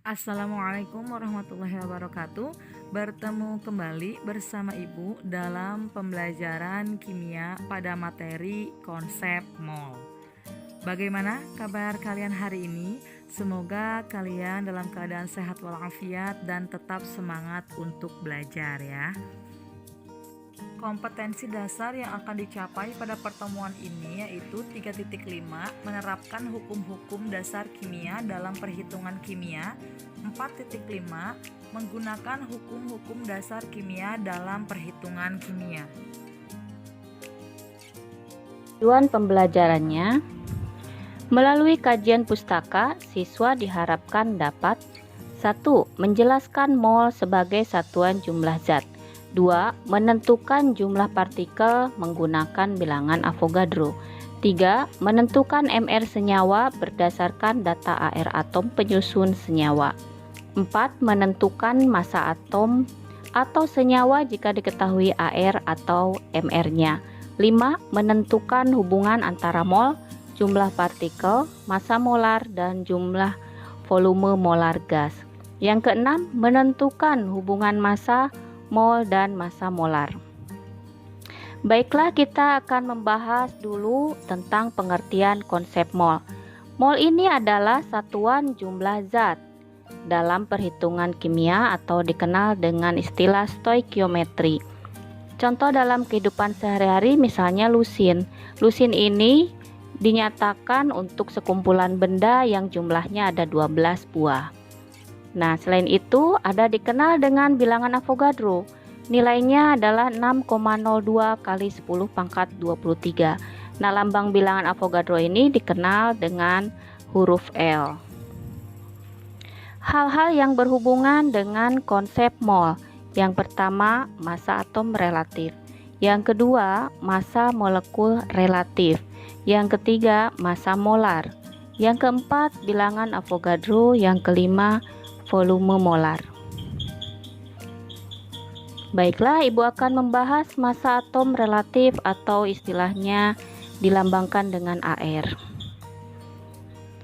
Assalamualaikum warahmatullahi wabarakatuh. Bertemu kembali bersama Ibu dalam pembelajaran kimia pada materi konsep mol. Bagaimana kabar kalian hari ini? Semoga kalian dalam keadaan sehat walafiat dan tetap semangat untuk belajar ya. Kompetensi dasar yang akan dicapai pada pertemuan ini yaitu 3.5 menerapkan hukum-hukum dasar kimia dalam perhitungan kimia, 4.5 menggunakan hukum-hukum dasar kimia dalam perhitungan kimia. Tujuan pembelajarannya, melalui kajian pustaka, siswa diharapkan dapat 1. Menjelaskan mol sebagai satuan jumlah zat. 2. Menentukan jumlah partikel menggunakan bilangan Avogadro. 3. Menentukan MR senyawa berdasarkan data AR atom penyusun senyawa. 4. Menentukan massa atom atau senyawa jika diketahui AR atau MR-nya. 5. Menentukan hubungan antara mol, jumlah partikel, massa molar, dan jumlah volume molar gas. Yang keenam, menentukan hubungan massa mol dan massa molar. Baiklah, kita akan membahas dulu tentang pengertian konsep mol. Mol ini adalah satuan jumlah zat dalam perhitungan kimia atau dikenal dengan istilah stoikiometri. Contoh dalam kehidupan sehari-hari misalnya lusin. Lusin ini dinyatakan untuk sekumpulan benda yang jumlahnya ada 12 buah. Nah, selain itu ada dikenal dengan bilangan Avogadro. Nilainya adalah 6,02 kali 10 pangkat 23. Nah, lambang bilangan Avogadro ini dikenal dengan huruf L. Hal-hal yang berhubungan dengan konsep mol. Yang pertama, massa atom relatif. Yang kedua, massa molekul relatif. Yang ketiga, massa molar. Yang keempat, bilangan Avogadro. Yang kelima, volume molar. Baiklah, Ibu akan membahas massa atom relatif atau istilahnya dilambangkan dengan AR.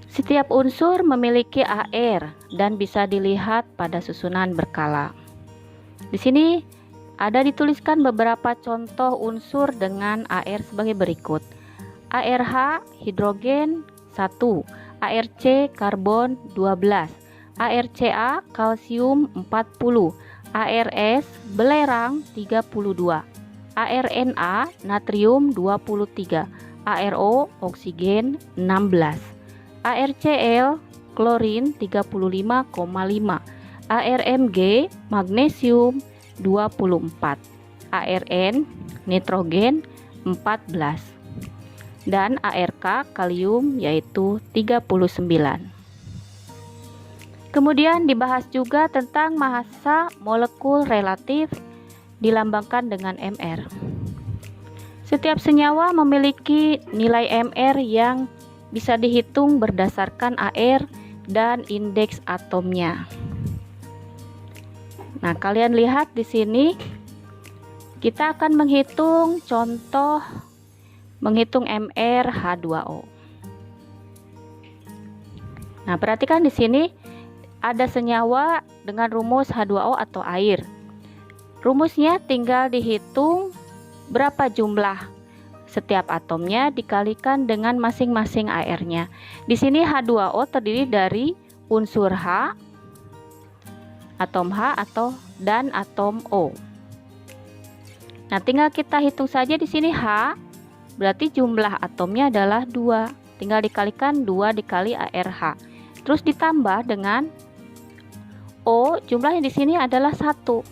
Setiap unsur memiliki AR dan bisa dilihat pada susunan berkala. Di sini ada dituliskan beberapa contoh unsur dengan AR sebagai berikut. ARH hidrogen 1, ARC karbon 12, ARCA kalsium 40, ARS belerang 32, ARNA natrium 23, ARO oksigen 16, ARCl klorin 35,5, ARMG magnesium 24, ARN nitrogen 14, dan ARK kalium yaitu 39. Kemudian dibahas juga tentang massa molekul relatif dilambangkan dengan MR. Setiap senyawa memiliki nilai MR yang bisa dihitung berdasarkan AR dan indeks atomnya. Nah, kalian lihat di sini kita akan menghitung contoh menghitung MR H2O. Nah, perhatikan di sini ada senyawa dengan rumus H2O atau air. Rumusnya tinggal dihitung berapa jumlah setiap atomnya dikalikan dengan masing-masing AR-nya. Di sini H2O terdiri dari unsur H, atom H dan atom O. Nah, tinggal kita hitung saja di sini H, berarti jumlah atomnya adalah 2. Tinggal dikalikan 2 dikali ARH. Terus ditambah dengan O, jumlahnya di sini adalah 1.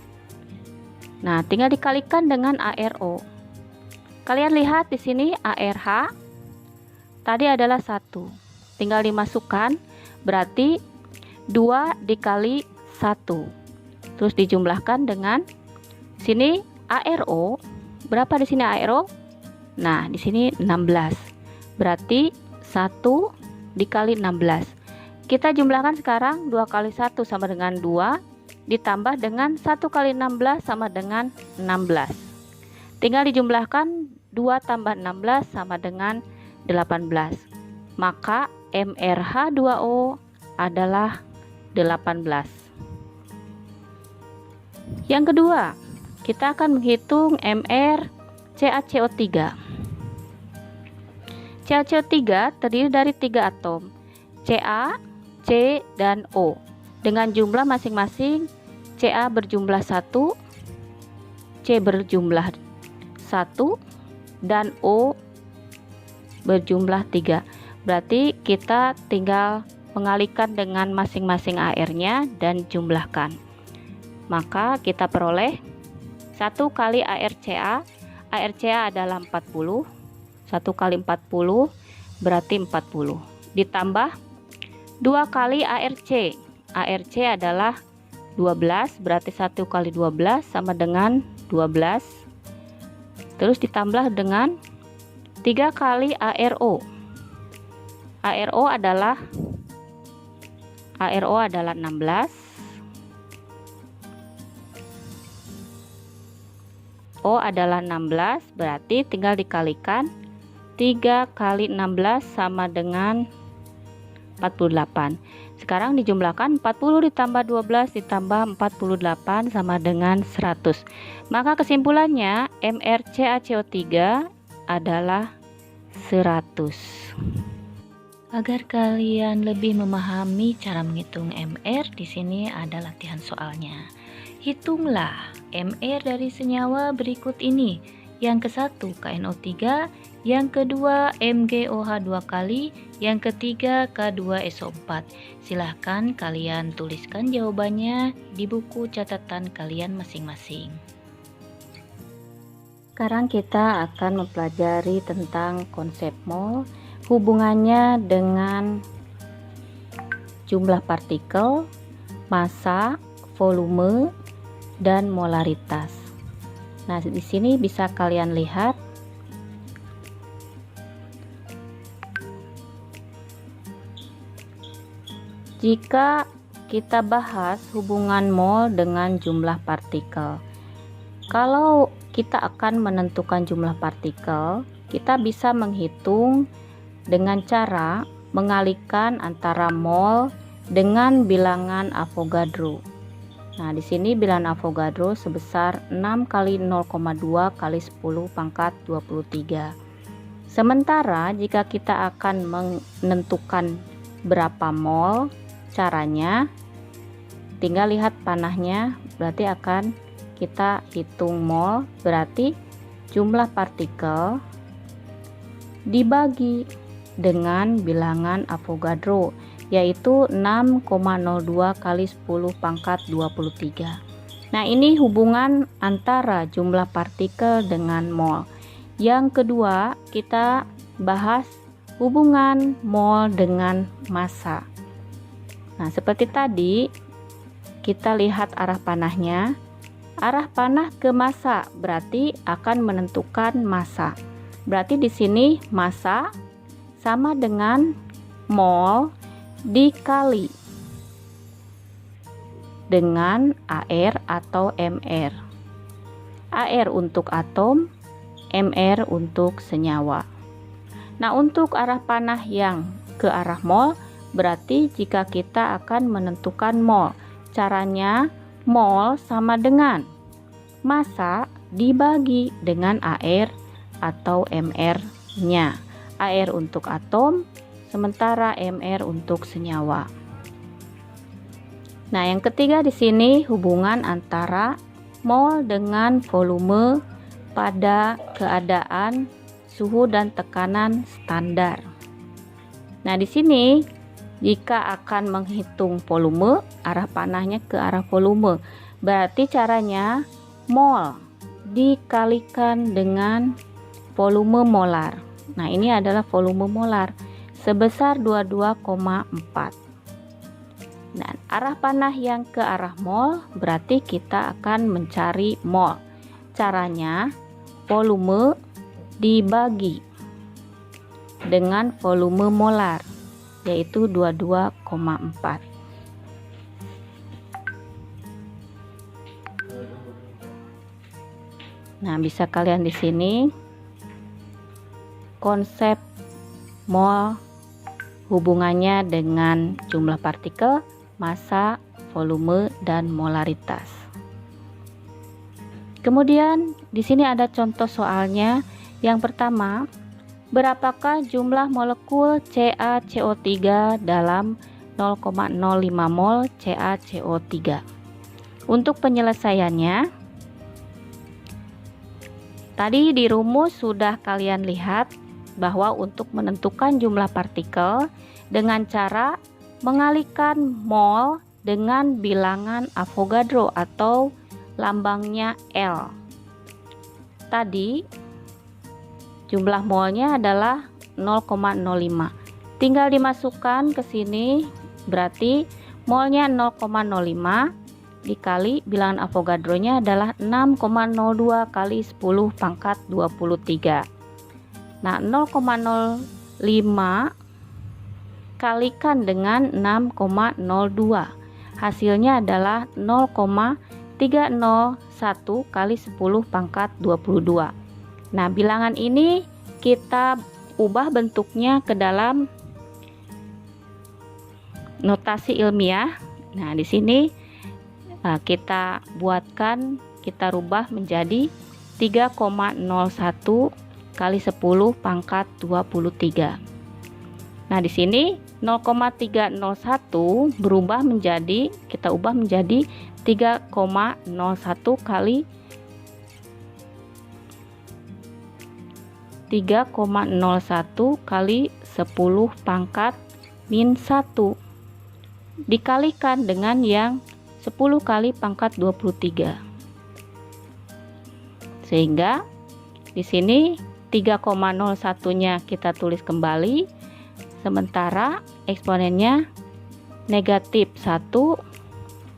Nah, tinggal dikalikan dengan ARO. Kalian lihat di sini ARH tadi adalah 1. Tinggal dimasukkan, berarti 2 dikali 1. Terus dijumlahkan dengan sini ARO. Berapa di sini ARO? Nah, di sini 16. Berarti 1 dikali 16. Kita jumlahkan sekarang 2 kali 1 sama dengan 2, ditambah dengan 1 kali 16 sama dengan 16. Tinggal dijumlahkan 2 tambah 16 sama dengan 18. Maka MrH2O adalah Yang kedua, kita akan menghitung MR CaCO3. CaCO3 terdiri dari 3 atom, Ca, C, dan O, dengan jumlah masing-masing Ca berjumlah 1, C berjumlah 1, dan O berjumlah 3. Berarti kita tinggal mengalihkan dengan masing-masing AR-nya dan jumlahkan. Maka kita peroleh 1 kali ARCA. ARCA adalah 40. 1 kali 40 berarti 40. Ditambah 2 kali ARC. ARC adalah 12, berarti 1 kali 12 sama dengan 12. Terus ditambah dengan 3 kali ARO. ARO adalah 16. O adalah 16, berarti tinggal dikalikan 3 kali 16 sama dengan 48. Sekarang dijumlahkan 40 ditambah 12 ditambah 48 sama dengan 100. Maka kesimpulannya MrCaCO3 adalah 100. Agar kalian lebih memahami cara menghitung MR, di sini ada latihan soalnya. Hitunglah MR dari senyawa berikut ini. Yang ke-1 KNO3, yang kedua MgOH 2 kali, yang ketiga K2SO4. Silahkan kalian tuliskan jawabannya di buku catatan kalian masing-masing. Sekarang kita akan mempelajari tentang konsep mol, hubungannya dengan jumlah partikel, massa, volume, dan molaritas. Nah, di sini bisa kalian lihat jika kita bahas hubungan mol dengan jumlah partikel. Kalau kita akan menentukan jumlah partikel, kita bisa menghitung dengan cara mengalihkan antara mol dengan bilangan Avogadro. Nah, di sini bilangan Avogadro sebesar 6 kali 0,2 kali 10 pangkat 23. Sementara jika kita akan menentukan berapa mol, caranya tinggal lihat panahnya, berarti akan kita hitung mol, berarti jumlah partikel dibagi dengan bilangan Avogadro, yaitu 6,02 kali 10 pangkat 23. Nah, ini hubungan antara jumlah partikel dengan mol. Yang kedua, kita bahas hubungan mol dengan massa. Nah, seperti tadi kita lihat arah panahnya. Arah panah ke massa berarti akan menentukan massa. Berarti di sini massa sama dengan mol dikali dengan AR atau MR. AR untuk atom, MR untuk senyawa. Nah, untuk arah panah yang ke arah mol, berarti jika kita akan menentukan mol, caranya mol sama dengan massa dibagi dengan AR atau MR-nya. AR untuk atom, sementara MR untuk senyawa. Nah, yang ketiga di sini hubungan antara mol dengan volume pada keadaan suhu dan tekanan standar. Nah, di sini jika akan menghitung volume, arah panahnya ke arah volume, berarti caranya mol dikalikan dengan volume molar. Nah, ini adalah volume molar sebesar 22,4. Dan arah panah yang ke arah mol berarti kita akan mencari mol. Caranya volume dibagi dengan volume molar, yaitu 22,4. Nah, bisa kalian di sini konsep mol hubungannya dengan jumlah partikel, massa, volume, dan molaritas. Kemudian di sini ada contoh soalnya. Yang pertama, berapakah jumlah molekul CaCO3 dalam 0,05 mol CaCO3? Untuk penyelesaiannya, tadi di rumus sudah kalian lihat bahwa untuk menentukan jumlah partikel dengan cara mengalihkan mol dengan bilangan Avogadro atau lambangnya L. Tadi jumlah molnya adalah 0,05. Tinggal dimasukkan ke sini, berarti molnya 0,05 dikali bilangan Avogadronya adalah 6,02 kali 10 pangkat 23. Nah, 0,05 kalikan dengan 6,02. Hasilnya adalah 0,301 kali 10 pangkat 22. Nah, bilangan ini kita ubah bentuknya ke dalam notasi ilmiah. Nah, di sini kita buatkan, kita rubah menjadi 3,01 kali 10 pangkat 23. Nah, di sini 0,301 berubah menjadi, kita ubah menjadi 3,01 kali 10 pangkat min 1 dikalikan dengan yang 10 kali pangkat 23. Sehingga di sini 3,01-nya kita tulis kembali, sementara eksponennya negatif 1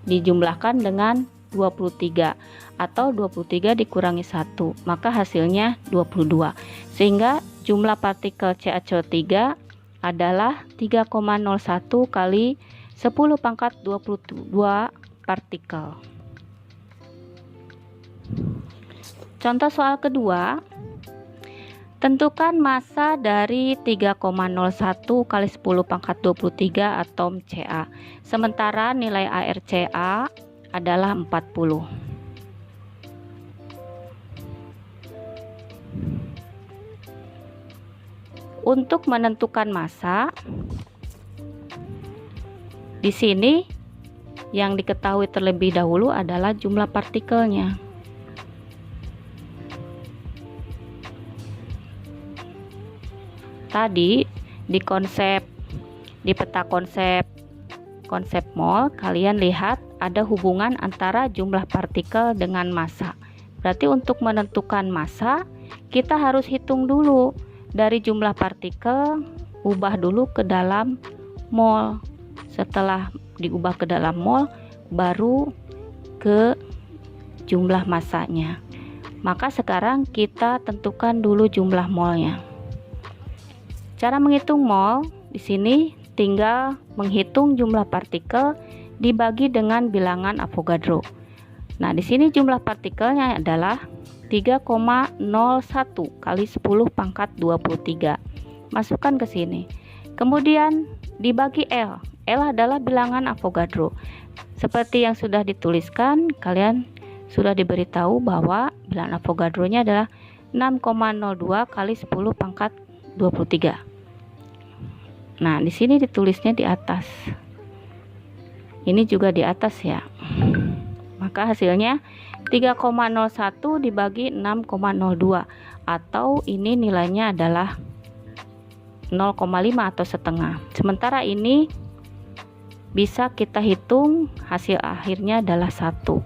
dijumlahkan dengan 23 atau 23 dikurangi 1, maka hasilnya 22. Sehingga jumlah partikel CaCO3 adalah 3,01 kali 10 pangkat 22 partikel. Contoh soal kedua, tentukan massa dari 3,01 kali 10 pangkat 23 atom Ca, sementara nilai ArCa adalah 40. Untuk menentukan massa, di sini yang diketahui terlebih dahulu adalah jumlah partikelnya. Tadi di peta konsep mol, kalian lihat ada hubungan antara jumlah partikel dengan massa. Berarti untuk menentukan massa, kita harus hitung dulu dari jumlah partikel, ubah dulu ke dalam mol. Setelah diubah ke dalam mol, baru ke jumlah massanya. Maka sekarang kita tentukan dulu jumlah molnya. Cara menghitung mol di sini tinggal menghitung jumlah partikel dibagi dengan bilangan Avogadro. Nah, di sini jumlah partikelnya adalah 3,01 kali 10 pangkat 23. Masukkan ke sini. Kemudian dibagi L. L adalah bilangan Avogadro. Seperti yang sudah dituliskan, kalian sudah diberitahu bahwa bilangan Avogadronya adalah 6,02 kali 10 pangkat 23. Nah, di sini ditulisnya di atas. Ini juga di atas ya. Maka hasilnya 3,01 dibagi 6,02, atau ini nilainya adalah 0,5 atau setengah. Sementara ini bisa kita hitung hasil akhirnya adalah 1.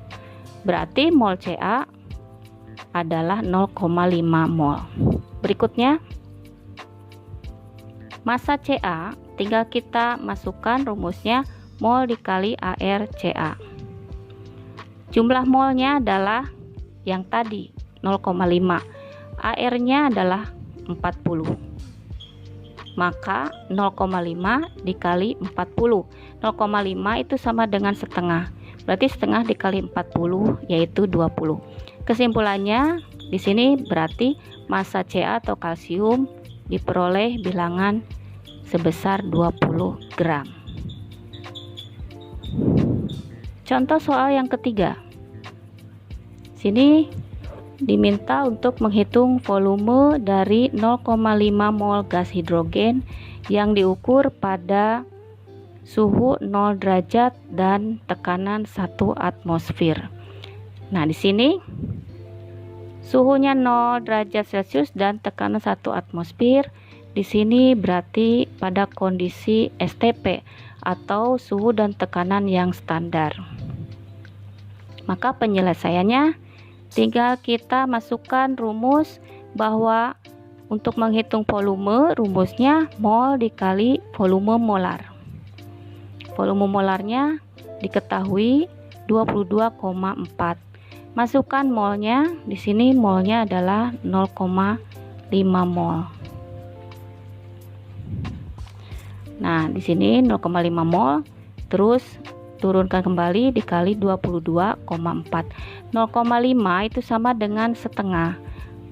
Berarti mol Ca adalah 0,5 mol. Berikutnya, massa Ca tinggal kita masukkan rumusnya mol dikali ArCa. Jumlah molnya adalah yang tadi 0,5. AR-nya adalah 40. Maka 0,5 dikali 40. 0,5 itu sama dengan setengah. Berarti setengah dikali 40 yaitu 20. Kesimpulannya di sini berarti massa Ca atau kalsium diperoleh bilangan sebesar 20 gram. Contoh soal yang ketiga. Sini diminta untuk menghitung volume dari 0,5 mol gas hidrogen yang diukur pada suhu 0 derajat dan tekanan 1 atmosfer. Nah, di sini suhunya 0 derajat Celcius dan tekanan 1 atmosfer. Di sini berarti pada kondisi STP atau suhu dan tekanan yang standar. Maka penyelesaiannya tinggal kita masukkan rumus bahwa untuk menghitung volume, rumusnya mol dikali volume molar. Volume molarnya diketahui 22,4. Masukkan molnya, di sini molnya adalah 0,5 mol. Nah, di sini 0,5 mol, terus turunkan kembali dikali 22,4. 0,5 itu sama dengan setengah.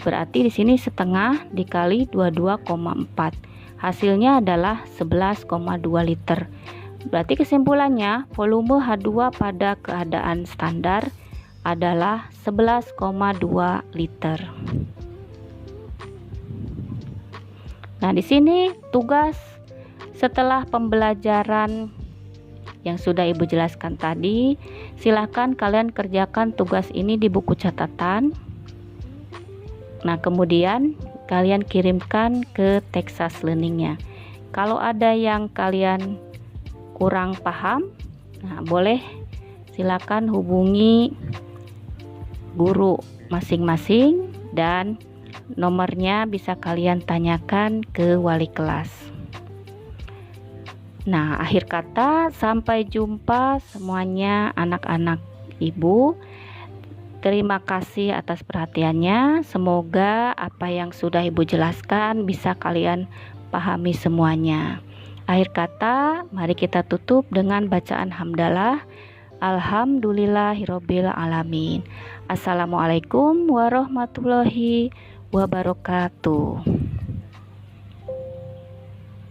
Berarti di sini setengah dikali 22,4. Hasilnya adalah 11,2 liter. Berarti kesimpulannya volume H2 pada keadaan standar adalah 11,2 liter. Nah, di sini tugas setelah pembelajaran yang sudah Ibu jelaskan tadi, silahkan kalian kerjakan tugas ini di buku catatan. Nah, kemudian kalian kirimkan ke Texas Learning-nya. Kalau ada yang kalian kurang paham, nah boleh silakan hubungi guru masing-masing dan nomornya bisa kalian tanyakan ke wali kelas. Nah, akhir kata, sampai jumpa semuanya anak-anak Ibu. Terima kasih atas perhatiannya. Semoga apa yang sudah Ibu jelaskan bisa kalian pahami semuanya. Akhir kata, mari kita tutup dengan bacaan hamdalah. Alhamdulillahirabbil alamin. Assalamualaikum warahmatullahi wabarakatuh.